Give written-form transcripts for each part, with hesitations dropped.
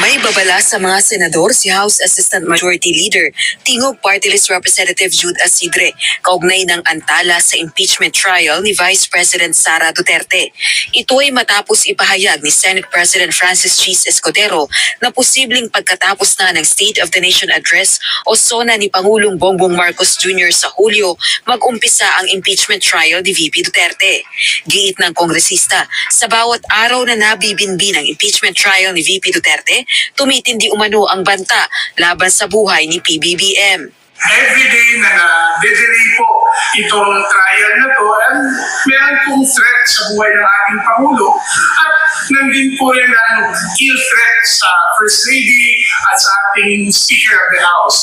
May babala sa mga senador si House Assistant Majority Leader Tingog Party List Representative Jude Asidre kaugnay ng antala sa impeachment trial ni Vice President Sara Duterte. Ito ay matapos ipahayag ni Senate President Francis Cheese Escudero na posibleng pagkatapos na ng State of the Nation Address o SONA ni Pangulong Bongbong Marcos Jr. sa Hulyo, mag-umpisa ang impeachment trial ni VP Duterte. Giit ng kongresista, sa bawat araw na nabibinbin ang impeachment trial ni VP Duterte, tumitindi umano ang banta laban sa buhay ni PBBM. Everyday na na-delay po itong trial na to, and meron pong threat sa buhay ng ating Pangulo at nandun po rin ang kill threat sa First Lady at sa ating Speaker of the House.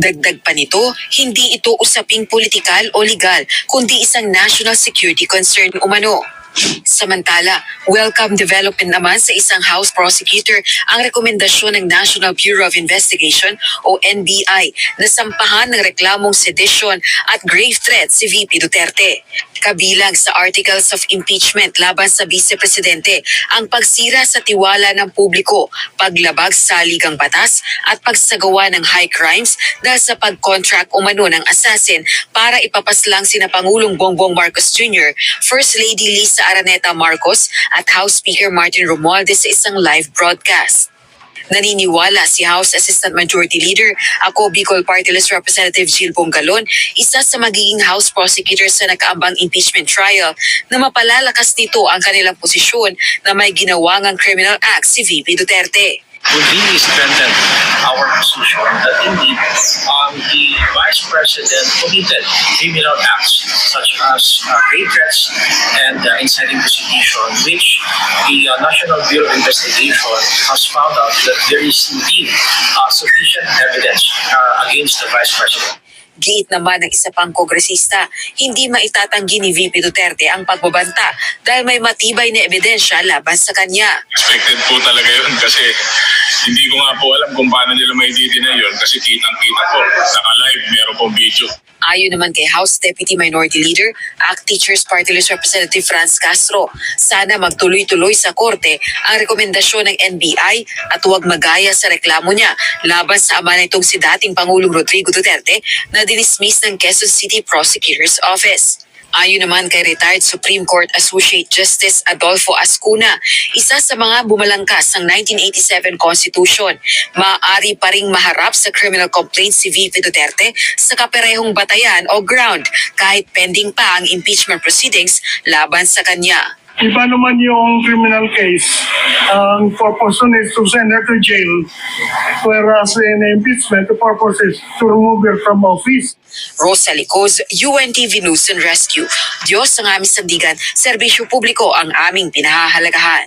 Dagdag pa nito, hindi ito usaping politikal o legal, kundi isang national security concern umano. Samantala, welcome development naman sa isang House prosecutor ang rekomendasyon ng National Bureau of Investigation o NBI na sampahan ng reklamong sedition at grave threat si VP Duterte. Kabilang sa articles of impeachment laban sa Vice Presidente ang pagsira sa tiwala ng publiko, paglabag sa ligang batas at pagsagawa ng high crimes dahil sa pag-contract umano ng assassin para ipapaslang sina Pangulong Bongbong Marcos Jr., First Lady Lisa Araneta Marcos at House Speaker Martin Romualdez sa isang live broadcast. Naniniwala si House Assistant Majority Leader ako Bicol Party List Representative Jill Bongalon, isa sa magiging House prosecutors sa nakaambang impeachment trial, na mapalalakas nito ang kanilang posisyon na may ginawang criminal act si VP Duterte. Would really strengthen our position that indeed the Vice President committed criminal acts such as rape threats and inciting persecution, which the National Bureau of Investigation has found out that there is indeed sufficient evidence against the Vice President. Giit naman ng isa pang kongresista, hindi maitatanggi ni VP Duterte ang pagbabanta dahil may matibay na ebidensya laban sa kanya. Expected po talaga yun kasi hindi ko nga po alam kung paano nila may deny yun kasi kitang-kita po, naka-live, meron pong video. Ayon naman kay House Deputy Minority Leader, ACT Teachers Party List Representative Franz Castro, sana magtuloy-tuloy sa korte ang rekomendasyon ng NBI at huwag magaya sa reklamo niya laban sa ama nitong si dating Pangulong Rodrigo Duterte na dinismiss ng Quezon City Prosecutor's Office. Ayon naman kay retired Supreme Court Associate Justice Adolfo Ascuna, isa sa mga bumalangkas ng 1987 Constitution, maaari pa ring maharap sa criminal complaint si VP Duterte sa kaparehong batayan o ground kahit pending pa ang impeachment proceedings laban sa kanya. Iba naman yung criminal case. Ang purpose nun is to send her to jail, whereas in impeachment, the purpose is to remove her from office. Rosalie Coz, UNTV News and Rescue. Diyos ang aming sandigan, serbisyo publiko ang aming pinahahalagahan.